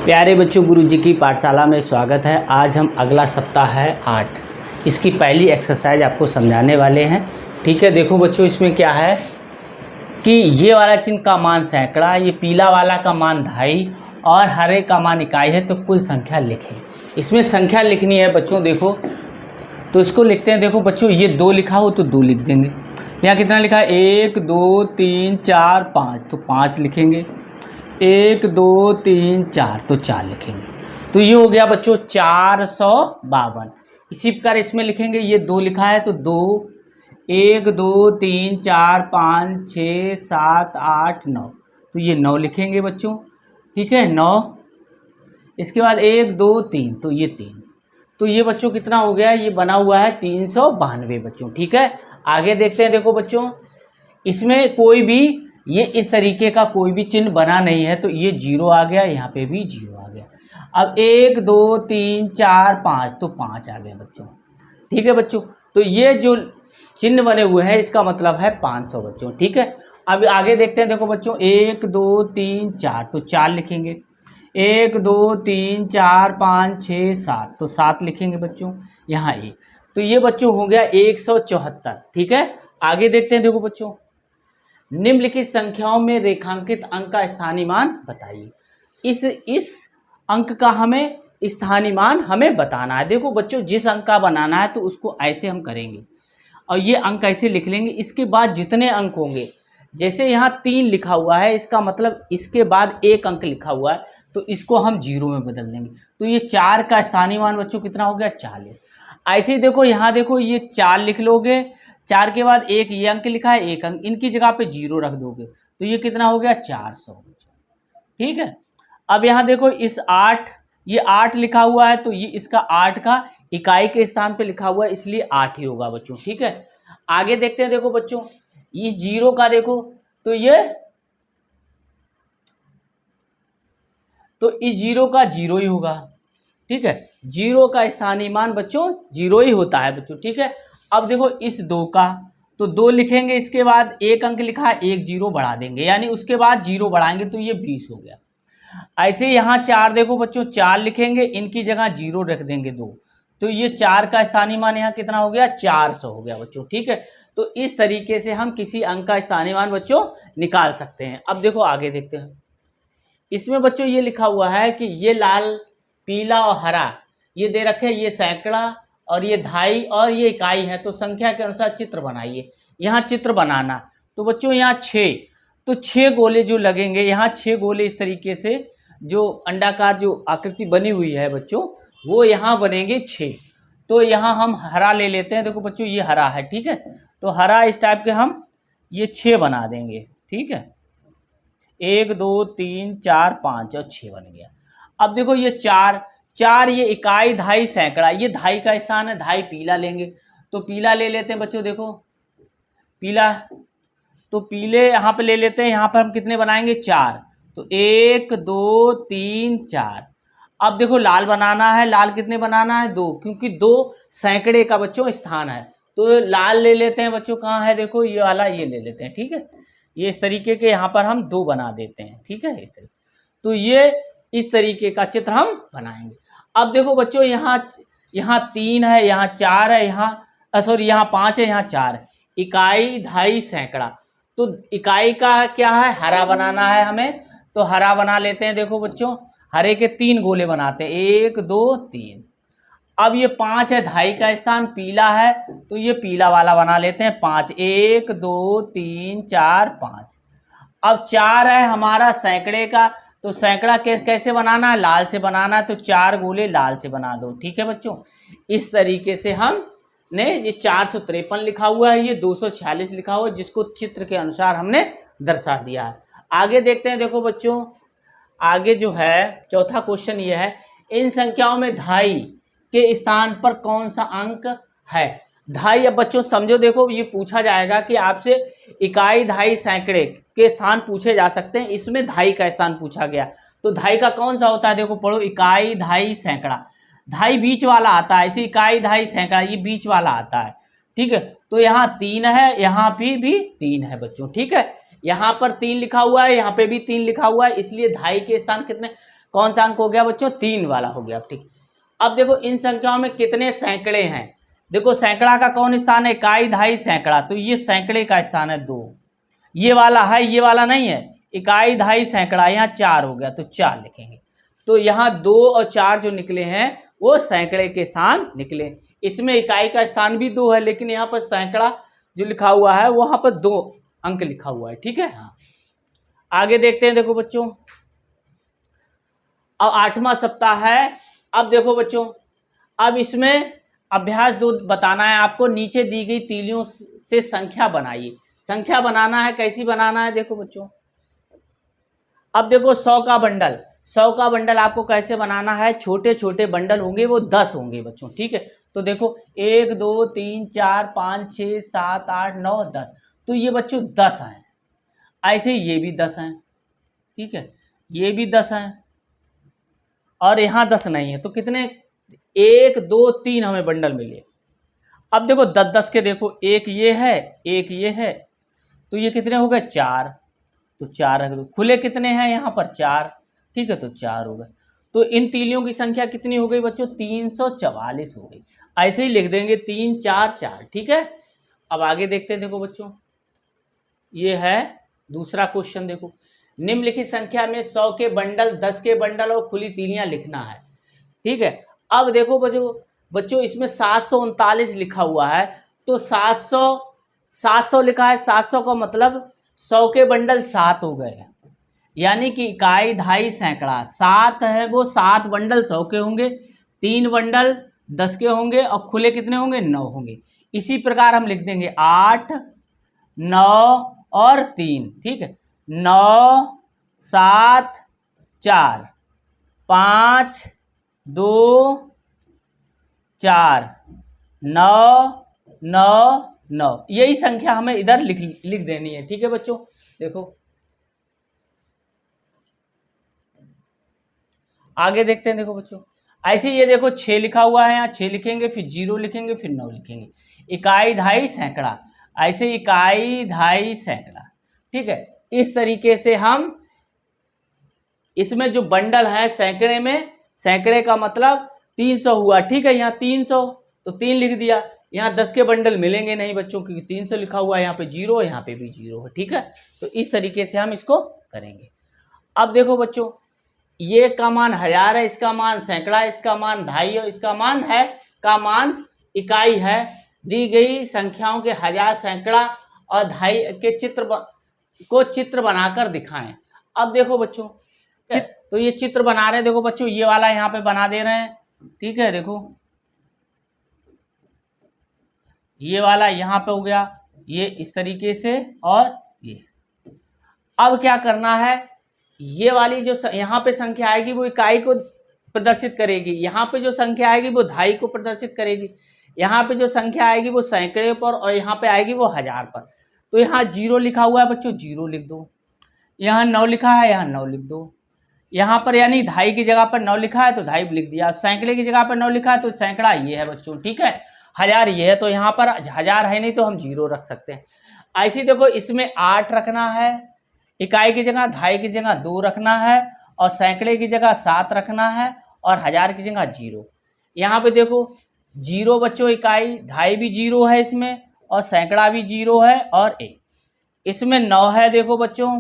प्यारे बच्चों, गुरु जी की पाठशाला में स्वागत है। आज हम अगला सप्ताह है 8, इसकी पहली एक्सरसाइज आपको समझाने वाले हैं। ठीक है, देखो बच्चों, इसमें क्या है कि ये वाला चिन्ह का मान सैकड़ा, ये पीला वाला का मान ढाई और हरे का मान इकाई है, तो कुल संख्या लिखें। इसमें संख्या लिखनी है बच्चों। देखो तो इसको लिखते हैं। देखो बच्चों, ये 2 लिखा हो तो 2 लिख देंगे। यहाँ कितना लिखा है? 1 2 3 4 5, तो 5 लिखेंगे। 1 2 3 4, तो 4 लिखेंगे। तो ये हो गया बच्चों 452। इसी प्रकार इसमें लिखेंगे, ये 2 लिखा है तो 2, 1 2 3 4 5 6 7 8 9, तो ये 9 लिखेंगे बच्चों। ठीक है, 9। इसके बाद 1 2 3, तो ये 3। तो ये बच्चों कितना हो गया? ये बना हुआ है 392 बच्चों। ठीक है, आगे देखते हैं। देखो बच्चों, इसमें कोई भी ये इस तरीके का कोई भी चिन्ह बना नहीं है, तो ये 0 आ गया, यहाँ पे भी 0 आ गया। अब 1 2 3 4 5, तो 5 आ गए बच्चों। ठीक है बच्चों, तो ये जो चिन्ह बने हुए हैं इसका मतलब है 500 बच्चों। ठीक है, अब आगे देखते हैं। देखो बच्चों, 1 2 3 4, तो 4 लिखेंगे। 1 2 3 4 5 6 7, तो 7 लिखेंगे बच्चों। यहाँ 1, तो ये बच्चों हो गया 174। ठीक है, आगे देखते हैं। देखो बच्चों, निम्नलिखित संख्याओं में रेखांकित अंक का स्थानीय मान बताइए। इस अंक का हमें स्थानीय मान हमें बताना है। देखो बच्चों, जिस अंक का बनाना है तो उसको ऐसे हम करेंगे और ये अंक ऐसे लिख लेंगे। इसके बाद जितने अंक होंगे, जैसे यहाँ 3 लिखा हुआ है, इसका मतलब इसके बाद 1 अंक लिखा हुआ है, तो इसको हम 0 में बदल देंगे। तो ये 4 का स्थानीय मान बच्चों कितना हो गया? 40। ऐसे ही देखो, यहाँ देखो, ये 4 लिख लोगे, 4 के बाद 1 ये अंक लिखा है, 1 अंक, इनकी जगह पे 0 रख दोगे, तो ये कितना हो गया? 400। ठीक है, अब यहाँ देखो, इस 8, ये 8 लिखा हुआ है, तो ये इसका 8 का इकाई के स्थान पे लिखा हुआ है, इसलिए 8 ही होगा बच्चों। ठीक है, आगे देखते हैं। देखो बच्चों, इस 0 का देखो, तो इस 0 का 0 ही होगा। ठीक है, 0 का स्थानीय मान बच्चों 0 ही होता है बच्चों। ठीक है, अब देखो इस 2 का, तो 2 लिखेंगे, इसके बाद 1 अंक लिखा है, 1 0 बढ़ा देंगे, यानी उसके बाद 0 बढ़ाएंगे, तो ये 20 हो गया। ऐसे यहाँ 4 देखो बच्चों, 4 लिखेंगे, इनकी जगह 0 रख देंगे 2, तो ये 4 का स्थानीय मान यहाँ कितना हो गया? 400 हो गया बच्चों। ठीक है, तो इस तरीके से हम किसी अंक का स्थानीय मान बच्चों निकाल सकते हैं। अब देखो आगे देखते हैं। इसमें बच्चों ये लिखा हुआ है कि ये लाल, पीला और हरा ये दे रखे, ये सैकड़ा और ये ढाई और ये इकाई है, तो संख्या के अनुसार चित्र बनाइए। यहाँ चित्र बनाना, तो बच्चों यहाँ 6, तो 6 गोले जो लगेंगे, यहाँ 6 गोले इस तरीके से जो अंडाकार जो आकृति बनी हुई है बच्चों, वो यहाँ बनेंगे 6। तो यहाँ हम हरा ले लेते हैं। देखो बच्चों, ये हरा है। ठीक है, तो हरा इस टाइप के हम ये 6 बना देंगे। ठीक है, 1 2 3 4 5 और 6 बन गया। अब देखो ये 4, ये इकाई, ढाई सैकड़ा, ये ढाई का स्थान है, ढाई पीला लेंगे, तो पीला ले लेते हैं बच्चों। देखो पीला, तो पीले यहाँ पे ले लेते हैं। यहाँ पर हम कितने बनाएंगे? 4, तो 1 2 3 4। अब देखो लाल बनाना है, लाल कितने बनाना है? 2, क्योंकि 2 सैकड़े का बच्चों स्थान है, तो लाल ले लेते हैं बच्चों। कहाँ है? देखो ये वाला, ये ले लेते हैं। ठीक है, ये इस तरीके के यहाँ पर हम 2 बना देते हैं। ठीक है, इस तरीके, तो ये इस तरीके का चित्र हम बनाएंगे। अब देखो बच्चों, यहाँ 3 है, यहाँ 4 है, यहाँ सॉरी यहाँ 5 है, यहाँ 4 है। इकाई, ढाई, सैकड़ा, तो इकाई का क्या है? हरा बनाना है हमें, तो हरा बना लेते हैं। देखो बच्चों, हरे के 3 गोले बनाते हैं, 1 2 3। अब ये 5 है, ढाई का स्थान, पीला है, तो ये पीला वाला बना लेते हैं, 5, 1 2 3 4 5। अब 4 है हमारा सैकड़े का, तो सैकड़ा कैसे बनाना है? लाल से बनाना है, तो 4 गोले लाल से बना दो। ठीक है बच्चों, इस तरीके से हमने ये 453 लिखा हुआ है, ये 246 लिखा हुआ है, जिसको चित्र के अनुसार हमने दर्शा दिया है। आगे देखते हैं। देखो बच्चों, आगे जो है चौथा क्वेश्चन ये है, इन संख्याओं में ढाई के स्थान पर कौन सा अंक है? ढाई, अब बच्चों समझो, देखो ये पूछा जाएगा कि आपसे इकाई, ढाई, सैकड़े के स्थान पूछे जा सकते हैं, इसमें ढाई का स्थान पूछा गया, तो ढाई का कौन सा होता है? देखो पढ़ो, इकाई, ढाई, सैकड़ा, ढाई बीच वाला आता है, ऐसे इकाई, ढाई, सैकड़ा ये बीच वाला आता है। ठीक है, तो यहाँ 3 है, यहाँ भी 3 है बच्चों। ठीक है, यहाँ पर 3 लिखा हुआ है, यहाँ पे भी 3 लिखा हुआ है, इसलिए ढाई के स्थान कितने? कौन सा अंक हो गया बच्चों? 3 वाला हो गया। ठीक, अब देखो इन संख्याओं में कितने सैकड़े हैं। देखो सैकड़ा का कौन स्थान है? इकाई, दहाई, सैकड़ा। तो ये सैकड़े का स्थान है 2। ये वाला है, ये वाला नहीं है। इकाई, दहाई, सैकड़ा, यहाँ 4 हो गया तो 4 लिखेंगे। तो यहाँ 2 और 4 जो निकले हैं वो सैकड़े के स्थान निकले। इसमें इकाई का स्थान भी 2 है, लेकिन यहाँ पर सैकड़ा जो लिखा हुआ है वहां पर 2 अंक लिखा हुआ है। ठीक है। हाँ, आगे देखते हैं। देखो बच्चों, अब 8वां सप्ताह है। अब देखो बच्चों, अब इसमें अभ्यास 2 बताना है आपको। नीचे दी गई तीलियों से संख्या बनाइए। संख्या बनाना है, कैसी बनाना है? देखो बच्चों, अब देखो 100 का बंडल, 100 का बंडल आपको कैसे बनाना है? छोटे छोटे बंडल होंगे, वो 10 होंगे बच्चों। ठीक है, तो देखो 1 2 3 4 5 6 7 8 9 10। तो ये बच्चों 10 हैं। ऐसे ये भी 10 हैं। ठीक है, ये भी 10 हैं और यहाँ 10 नहीं है। तो कितने? 1 2 3 हमें बंडल मिले। अब देखो 10 10 के देखो, एक ये है, एक ये है, तो ये कितने हो गए? 4। तो 4 रख दो। खुले कितने हैं यहाँ पर? 4। ठीक है, तो 4 हो गए। तो इन तीलियों की संख्या कितनी हो गई बच्चों? 344 हो गई। ऐसे ही लिख देंगे 3 4 4। ठीक है, अब आगे देखते हैं। देखो बच्चों, ये है दूसरा क्वेश्चन। देखो, निम्नलिखित संख्या में 100 के बंडल, 10 के बंडल और खुली तीलियां लिखना है। ठीक है, अब देखो बच्चों इसमें 739 लिखा हुआ है। तो 700 लिखा है। 700 का मतलब 100 के बंडल 7 हो गए, यानी कि इकाई, दहाई, सैकड़ा 7 है, वो 7 बंडल 100 के होंगे, 3 बंडल 10 के होंगे और खुले कितने होंगे? 9 होंगे। इसी प्रकार हम लिख देंगे 8 9 और 3। ठीक है, 9 7 4 5 2 4 9 9 9। यही संख्या हमें इधर लिख देनी है। ठीक है बच्चों, देखो आगे देखते हैं। देखो बच्चों, ऐसे ये देखो 6 लिखा हुआ है, यहाँ 6 लिखेंगे, फिर 0 लिखेंगे, फिर 9 लिखेंगे। इकाई, दहाई, सैकड़ा, ऐसे इकाई, दहाई, सैकड़ा। ठीक है, इस तरीके से हम इसमें जो बंडल है सैकड़े में, सैकड़े का मतलब 300 हुआ। ठीक है, यहाँ 300 तो 3 लिख दिया। यहाँ 10 के बंडल मिलेंगे नहीं बच्चों, क्योंकि 300 लिखा हुआ है, यहाँ पे 0, यहाँ पे भी 0 है। ठीक है, तो इस तरीके से हम इसको करेंगे। अब देखो बच्चों, ये का मान 1000 है, इसका मान सैकड़ा, इसका मान दहाई और इसका मान है का मान इकाई है। दी गई संख्याओं के 1000, सैकड़ा और दहाई के चित्र बनाकर दिखाएं। अब देखो बच्चों, तो ये चित्र बना रहे हैं। देखो बच्चों, ये वाला यहाँ पे बना दे रहे हैं। ठीक है, देखो ये वाला यहाँ पे हो गया, ये इस तरीके से, और ये। अब क्या करना है? ये वाली जो यहाँ पे संख्या आएगी वो इकाई को प्रदर्शित करेगी, यहाँ पे जो संख्या आएगी वो दहाई को प्रदर्शित करेगी, यहाँ पे जो संख्या आएगी वो सैकड़े पर, और यहाँ पे आएगी वो 1000 पर। तो यहाँ 0 लिखा हुआ है बच्चों, 0 लिख दो। यहाँ 9 लिखा है, यहाँ 9 लिख दो। यहाँ पर यानी दहाई की जगह पर 9 लिखा है तो दहाई लिख दिया। सैकड़े की जगह पर 9 लिखा है तो सैकड़ा ये है बच्चों। ठीक है, 1000 ये है, तो यहाँ पर 1000 है नहीं तो हम 0 रख सकते हैं। ऐसी देखो, इसमें 8 रखना है, इकाई की जगह, दहाई की जगह 2 रखना है, और सैकड़े की जगह 7 रखना है, और 1000 की जगह 0। यहाँ पे देखो 0 बच्चों, इकाई, दहाई भी 0 है इसमें, और सैकड़ा भी 0 है, और 1 इसमें 9 है। देखो बच्चों,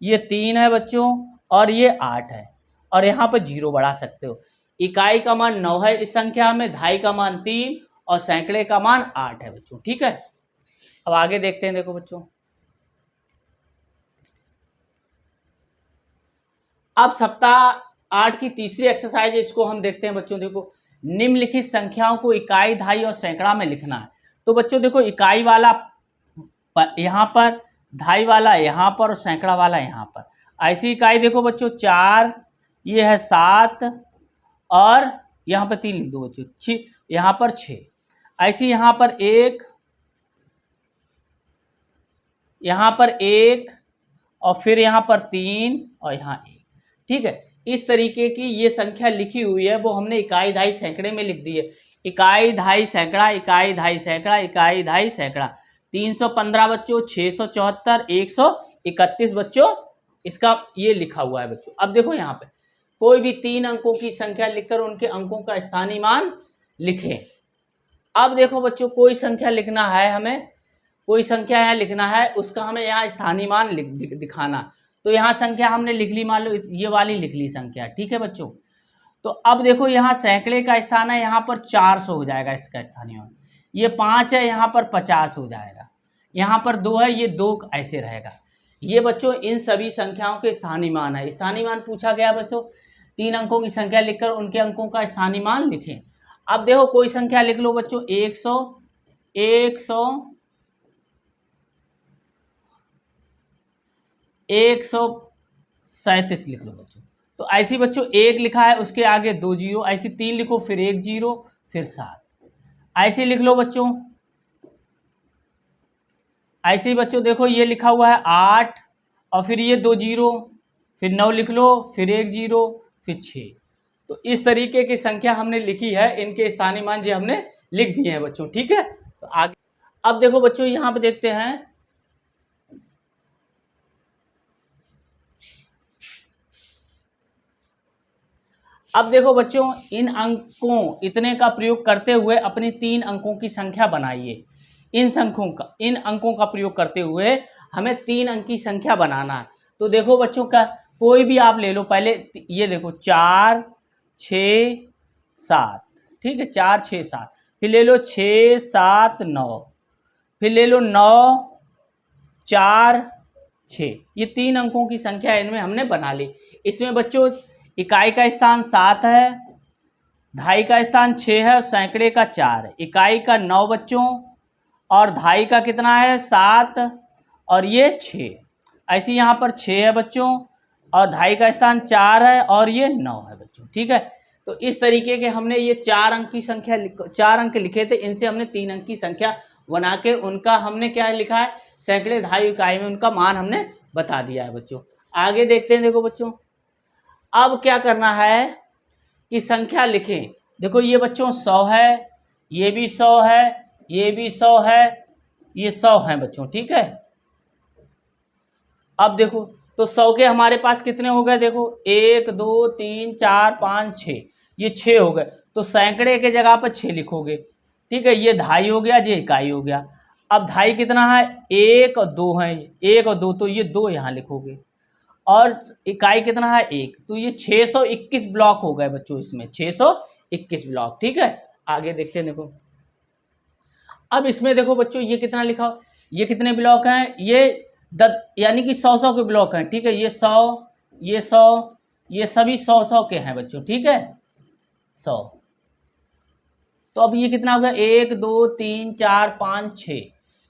ये 3 है बच्चों, और ये 8 है, और यहाँ पर 0 बढ़ा सकते हो। इकाई का मान 9 है इस संख्या में, दहाई का मान 3 और सैकड़े का मान 8 है बच्चों। ठीक है, अब आगे देखते हैं। देखो बच्चों, अब सप्ताह 8 की तीसरी एक्सरसाइज है, इसको हम देखते हैं बच्चों। देखो, निम्नलिखित संख्याओं को इकाई, दहाई और सैकड़ा में लिखना है। तो बच्चों देखो, इकाई वाला यहाँ पर, दहाई वाला यहाँ पर, और सैकड़ा वाला यहाँ पर। ऐसी इकाई देखो बच्चों 4, ये है 7, और यहाँ पर 3 लिख दो बच्चों, 6, यहाँ पर 6। ऐसी यहाँ पर 1, यहाँ पर 1, और फिर यहाँ पर 3, और यहाँ 1। ठीक है, इस तरीके की ये संख्या लिखी हुई है, वो हमने इकाई, दहाई, सैकड़े में लिख दी है। इकाई, दहाई, सैकड़ा, इकाई, दहाई, सैकड़ा, इकाई, दहाई, सैकड़ा। 315 बच्चों, 674, 131 बच्चों, इसका ये लिखा हुआ है बच्चों। अब देखो यहाँ पे कोई भी 3 अंकों की संख्या लिखकर उनके अंकों का स्थानीय मान लिखें। अब देखो बच्चों, कोई संख्या लिखना है हमें, कोई संख्या यहाँ लिखना है, उसका हमें यहाँ स्थानीय मान दिखाना। तो यहाँ संख्या हमने लिख ली, मान लो ये वाली लिख ली संख्या, ठीक है बच्चों। तो अब देखो यहाँ सैकड़े का स्थान है, यहाँ पर 400 हो जाएगा इसका स्थानीय मान। ये 5 है, यहाँ पर 50 हो जाएगा। यहाँ पर 2 है, ये 2 ऐसे रहेगा। ये बच्चों इन सभी संख्याओं के स्थानीय मान है। स्थानीय मान पूछा गया बच्चों, 3 अंकों की संख्या लिखकर उनके अंकों का स्थानीय मान लिखें। अब देखो कोई संख्या लिख लो बच्चों, 137 लिख लो बच्चों। तो ऐसी बच्चों 1 लिखा है, उसके आगे 2 जीरो, ऐसी 3 लिखो, फिर 1 जीरो, फिर 7, ऐसे लिख लो बच्चों। ऐसे ही बच्चों देखो ये लिखा हुआ है 8 और फिर ये 2 जीरो, फिर 9 लिख लो, फिर 1 जीरो, फिर 6। तो इस तरीके की संख्या हमने लिखी है, इनके स्थानीय मान जी हमने लिख दिए हैं बच्चों, ठीक है। तो आगे अब देखो बच्चों यहाँ पे देखते हैं, अब देखो बच्चों इन अंकों इतने का प्रयोग करते हुए अपनी 3 अंकों की संख्या बनाइए। इन अंकों का प्रयोग करते हुए हमें 3 अंक की संख्या बनाना है। तो देखो बच्चों का कोई भी आप ले लो, पहले ये देखो 4 6 7, ठीक है, 4 6 7, फिर ले लो 6 7 9, फिर ले लो 9 4 6, ये 3 अंकों की संख्या इनमें हमने बना ली। इसमें बच्चों इकाई का स्थान 7 है, दहाई का स्थान 6 है और सैकड़े का 4 है। इकाई का 9 बच्चों और दहाई का कितना है 7 और ये 6। ऐसे यहाँ पर 6 है बच्चों और दहाई का स्थान 4 है और ये 9 है बच्चों, ठीक है। तो इस तरीके के हमने ये 4 अंक की संख्या 4 अंक लिखे थे, इनसे हमने 3 अंक की संख्या बना के उनका हमने क्या लिखा है, सैकड़े दहाई इकाई में उनका मान हमने बता दिया है बच्चों। आगे देखते हैं, देखो बच्चों अब क्या करना है कि संख्या लिखें। देखो ये बच्चों 100 है, ये भी 100 है, ये भी 100 है, ये 100 है बच्चों, ठीक है। अब देखो तो 100 के हमारे पास कितने हो गए, देखो 1 2 3 4 5 6, ये 6 हो गए। तो सैकड़े के जगह पर 6 लिखोगे, ठीक है। ये दहाई हो गया, ये इकाई हो गया। अब दहाई कितना है, 1 और 2 है, 1 और 2, तो ये 2 यहाँ लिखोगे। और इकाई कितना है 1, तो ये 621 ब्लॉक हो गए बच्चों, इसमें 621 ब्लॉक, ठीक है। आगे देखते हैं, देखो अब इसमें देखो बच्चों ये कितना लिखा, ये कितने ब्लॉक हैं, ये यानी कि 100 के ब्लॉक हैं, ठीक है। ये 100, ये 100, ये सभी 100 के हैं बच्चों, ठीक है, 100। तो अब ये कितना हो गया, 1 2 3 4 5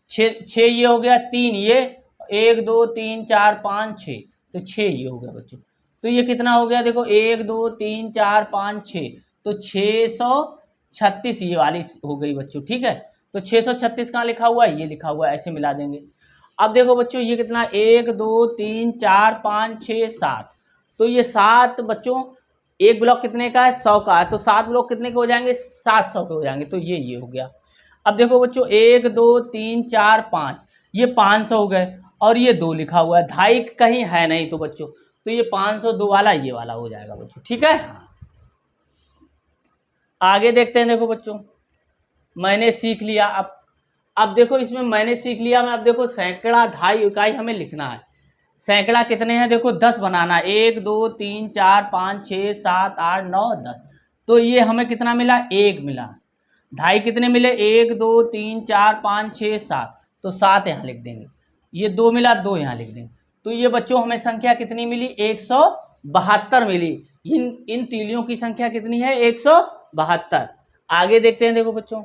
6 ये हो गया, 3 ये, 1 2 3 4 5 6, तो 6 ये हो गया बच्चों। तो ये कितना हो गया, देखो 1 2 3 4 5 6, तो 636 ये वाली हो गई बच्चों, ठीक है। तो 636 कहाँ लिखा हुआ है, ये लिखा हुआ है, ऐसे मिला देंगे। अब देखो बच्चों ये कितना, 1 2 3 4 5 6 7, तो ये 7 बच्चों, एक ब्लॉक कितने का है, 100 का है, तो 7 ब्लॉक कितने के हो जाएंगे, 700 के हो जाएंगे। तो ये हो गया। अब देखो बच्चों 1 2 3 4 5, ये 500 हो गए और ये 2 लिखा हुआ है, दहाई कहीं है नहीं, तो बच्चों तो ये 502 वाला ये वाला हो जाएगा बच्चों, ठीक है। आगे देखते हैं, देखो बच्चों मैंने सीख लिया। अब देखो इसमें मैंने सीख लिया में, अब देखो सैकड़ा दहाई इकाई हमें लिखना है। सैकड़ा कितने हैं, देखो 10 बनाना है, 1 2 3 4 5 6 7 8 9 10, तो ये हमें कितना मिला, 1 मिला। दहाई कितने मिले, 1 2 3 4 5 6 7, तो 7 यहाँ लिख देंगे। ये 2 मिला, 2 यहाँ लिख देंगे। तो ये बच्चों हमें संख्या कितनी मिली, 172 मिली। इन तीलियों की संख्या कितनी है, 172। आगे देखते हैं, देखो बच्चों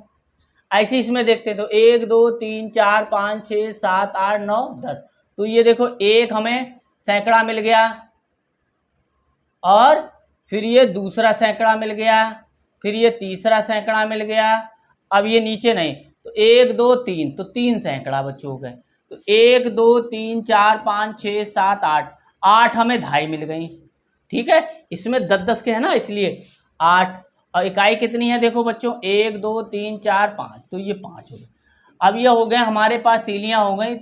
ऐसे इसमें देखते हैं, तो 1 2 3 4 5 6 7 8 9 10, तो ये देखो 1 हमें सैकड़ा मिल गया और फिर ये दूसरा सैकड़ा मिल गया, फिर ये तीसरा सैकड़ा मिल गया। अब ये नीचे नहीं, तो 1 2 3, तो 3 सैकड़ा बच्चों हो गए। तो 1 2 3 4 5 6 7 8 हमें दहाई मिल गई, ठीक है। इसमें 10 के है ना, इसलिए 8। और इकाई कितनी है, देखो बच्चों 1 2 3 4 5, तो ये 5 हो गए। अब ये हो गए हमारे पास तीलियां हो गई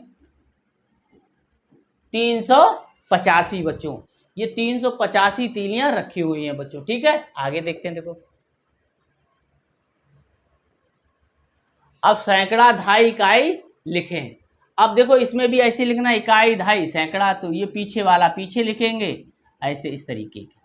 385 बच्चों। ये 385 तीलियां रखी हुई हैं बच्चों। ठीक है, आगे देखते हैं। देखो अब सैकड़ा, दहाई, इकाई लिखें। अब देखो इसमें भी ऐसे लिखना, इकाई, दहाई, सैकड़ा, तो ये पीछे वाला पीछे लिखेंगे ऐसे इस तरीके के।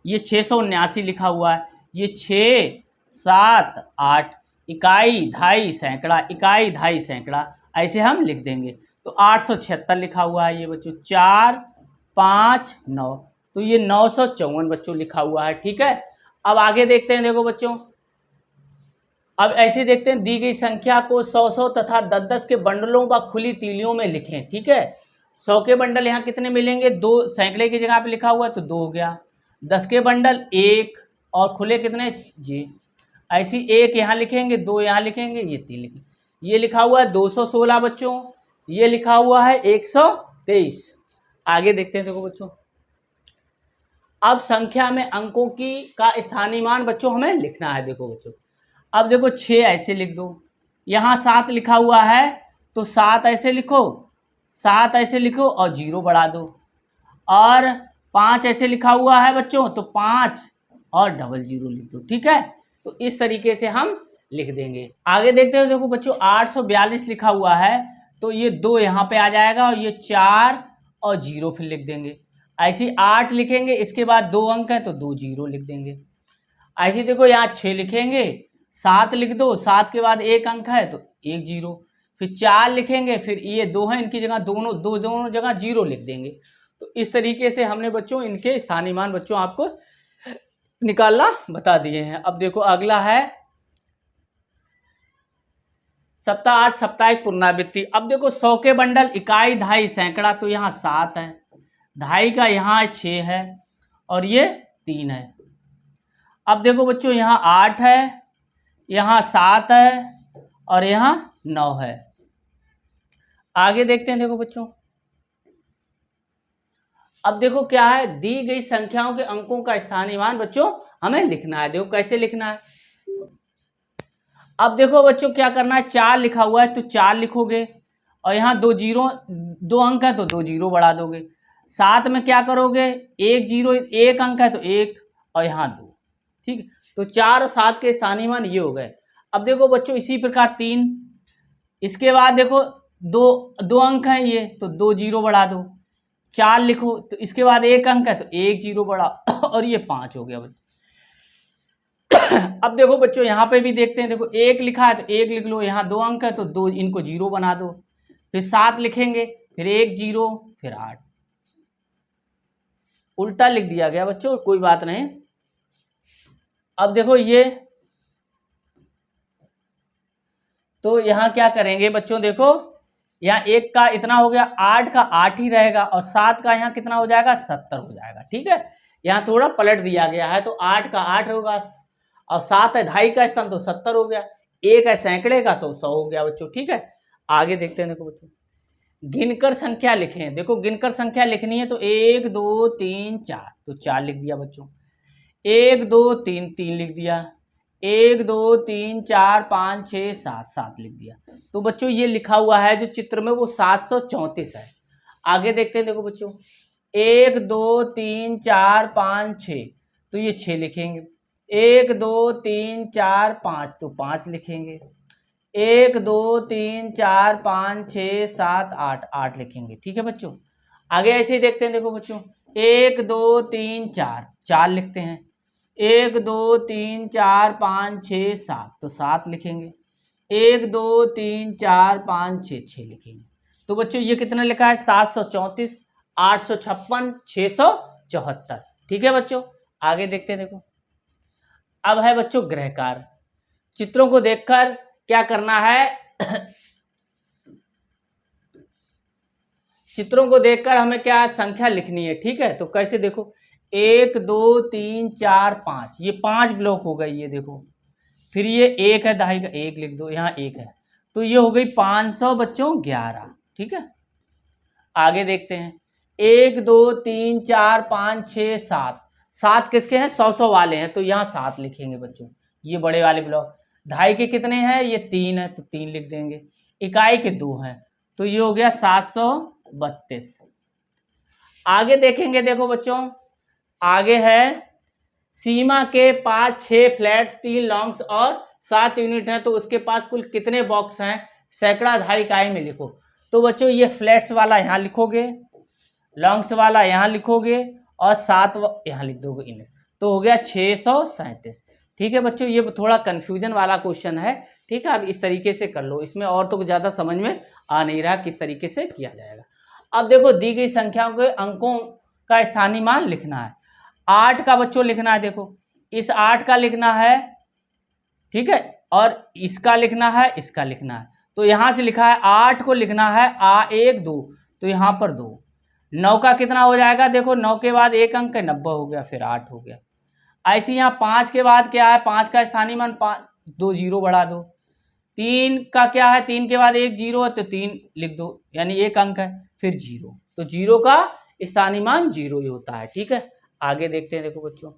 ये 679 लिखा हुआ है, ये 6, 7, 8, इकाई, दहाई, सैकड़ा, इकाई, दहाई, सैकड़ा, ऐसे हम लिख देंगे। तो 876 लिखा हुआ है ये बच्चों, 4, 5, 9, तो ये 954 बच्चों लिखा हुआ है। ठीक है, अब आगे देखते हैं। देखो बच्चों अब ऐसे देखते हैं, दी गई संख्या को 100 तथा 10 के बंडलों व खुली तीलियों में लिखें। ठीक है, 100 के बंडल यहाँ कितने मिलेंगे, 2, सैकड़े की जगह पे लिखा हुआ है तो 2 हो गया। 10 के बंडल 1 और खुले कितने जी, ऐसी 1 यहाँ लिखेंगे, 2 यहाँ लिखेंगे, ये 3 लिखेंगे। ये लिखा हुआ है 216 बच्चों, ये लिखा हुआ है 123। आगे देखते हैं। देखो बच्चों अब संख्या में अंकों की का स्थानीय मान बच्चों हमें लिखना है। देखो बच्चों अब देखो 6 ऐसे लिख दो, यहाँ 7 लिखा हुआ है तो 7 ऐसे लिखो, 7 ऐसे लिखो और 0 बढ़ा दो। और 5 ऐसे लिखा हुआ है बच्चों तो 5 और 00 लिख दो। ठीक है, तो इस तरीके से हम लिख देंगे। आगे देखते हैं। देखो बच्चों 842 लिखा हुआ है तो ये 2 यहाँ पे आ जाएगा और ये 4 और 0 फिर लिख देंगे। ऐसे 8 लिखेंगे, इसके बाद 2 अंक है तो 2 0 लिख देंगे। ऐसे देखो यहाँ 6 लिखेंगे, 7 लिख दो, 7 के बाद 1 अंक है तो 1 0, फिर 4 लिखेंगे, फिर ये 2 है, इनकी जगह दोनों जगह 0 लिख देंगे। तो इस तरीके से हमने बच्चों इनके स्थानीय मान बच्चों आपको निकालना बता दिए हैं। अब देखो अगला है सप्ताह 8 साप्ताहिक पुनरावृत्ति। अब देखो 100 के बंडल, इकाई, दहाई, सैकड़ा, तो यहाँ 7 है, दहाई का यहाँ 6 है और ये 3 है। अब देखो बच्चों यहाँ 8 है, यहाँ 7 है और यहाँ 9 है। आगे देखते हैं। देखो बच्चों अब देखो क्या है, दी गई संख्याओं के अंकों का स्थानीय मान बच्चों हमें लिखना है। देखो कैसे लिखना है। अब देखो बच्चों क्या करना है, 4 लिखा हुआ है तो 4 लिखोगे और यहाँ 2 अंक है तो 2 0 बढ़ा दोगे। 7 में क्या करोगे, 1 0, 1 अंक है तो 1 और यहाँ 2। ठीक है, तो 4 और 7 के स्थानीय मान ये हो गए। अब देखो बच्चों इसी प्रकार 3, इसके बाद देखो 2 अंक है ये तो 2 0 बढ़ा दो। 4 लिखो तो इसके बाद 1 अंक है तो 1 0 बढ़ा और ये 5 हो गया बच्चों। अब देखो बच्चों यहाँ पे भी देखते हैं। देखो 1 लिखा है तो 1 लिख लो, यहाँ 2 अंक है तो 2, इनको 0 बना दो। फिर 7 लिखेंगे, फिर 1 0, फिर 8, उल्टा लिख दिया गया बच्चों, कोई बात नहीं। अब देखो ये तो यहाँ क्या करेंगे बच्चों, देखो यहाँ 1 का इतना हो गया, 8 का 8 ही रहेगा और 7 का यहाँ कितना हो जाएगा, 70 हो जाएगा। ठीक है, यहाँ थोड़ा पलट दिया गया है तो 8 का 8 होगा और 7 है दहाई का स्थान तो 70 हो गया, 1 है सैकड़े का तो 100 हो गया बच्चों। ठीक है, आगे देखते हैं। देखो बच्चों गिनकर संख्या लिखें। देखो गिनकर संख्या लिखनी है तो 1 2 3 4, तो 4 लिख दिया बच्चों। 1 2 3 3 लिख दिया, 1 2 3 4 5 6 7 7 लिख दिया। तो बच्चों ये लिखा हुआ है जो चित्र में वो 734 है। आगे देखते हैं। देखो बच्चों 1 2 3 4 5 6, तो ये 6 लिखेंगे। 1 2 3 4 5, तो 5 लिखेंगे। 1 2 3 4 5 6 7 8, 8 लिखेंगे। ठीक है बच्चों, आगे ऐसे ही देखते हैं। देखो बच्चों 1 2 3 4, 4 लिखते हैं। 1 2 3 4 5 6 7, तो 7 लिखेंगे। 1 2 3 4 5 6, 6 लिखेंगे। तो बच्चों ये कितना लिखा है, 734, 856, 674। ठीक है बच्चों, आगे देखते हैं। देखो अब है बच्चों गृहकार। चित्रों को देखकर क्या करना है चित्रों को देखकर हमें क्या संख्या लिखनी है। ठीक है, तो कैसे देखो 1 2 3 4 5, ये 5 ब्लॉक हो गई। ये देखो फिर ये 1 है दहाई का, 1 लिख दो, यहाँ 1 है तो ये हो गई 500 बच्चों 11। ठीक है, आगे देखते हैं। 1 2 3 4 5 6 7, 7 किसके हैं, 100 वाले हैं तो यहाँ 7 लिखेंगे बच्चों, ये बड़े वाले ब्लॉक। ढाई के कितने हैं, ये 3 है तो 3 लिख देंगे। इकाई के 2 हैं तो ये हो गया 732। आगे देखेंगे, देखो बच्चों आगे है सीमा के पास 6 फ्लैट 3 लॉन्ग्स और 7 यूनिट हैं, तो उसके पास कुल कितने बॉक्स हैं सैकड़ा आधार इकाई में लिखो। तो बच्चों ये फ्लैट्स वाला यहाँ लिखोगे, लॉन्ग्स वाला यहाँ लिखोगे और 7 यहाँ लिख दोगे यूनिट, तो हो गया 637। ठीक है बच्चों, ये थोड़ा कन्फ्यूजन वाला क्वेश्चन है। ठीक है, अब इस तरीके से कर लो, इसमें और तो ज़्यादा समझ में आ नहीं रहा किस तरीके से किया जाएगा। अब देखो दी गई संख्याओं के अंकों का स्थानीय मान लिखना है। 8 का बच्चों लिखना है, देखो इस 8 का लिखना है, ठीक है, और इसका लिखना है, इसका लिखना है। तो यहाँ से लिखा है 8 को लिखना है A1 2, तो यहाँ पर 2। 9 का कितना हो जाएगा, देखो 9 के बाद एक अंक है 90 हो गया, फिर 8 हो गया। ऐसे यहाँ 5 के बाद क्या है, 5 का स्थानीय मान 5, 2 जीरो बढ़ा दो। 3 का क्या है, 3 के बाद एक जीरो है तो 3 लिख दो, यानी एक अंक है, फिर 0, तो 0 का स्थानीय मान 0 ही होता है। ठीक है, आगे देखते हैं। देखो बच्चों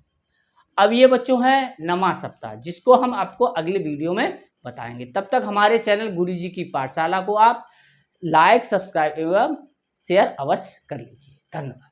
अब ये बच्चों है नमा सप्ताह, जिसको हम आपको अगले वीडियो में बताएंगे। तब तक हमारे चैनल गुरुजी की पाठशाला को आप लाइक, सब्सक्राइब एवं शेयर अवश्य कर लीजिए। धन्यवाद।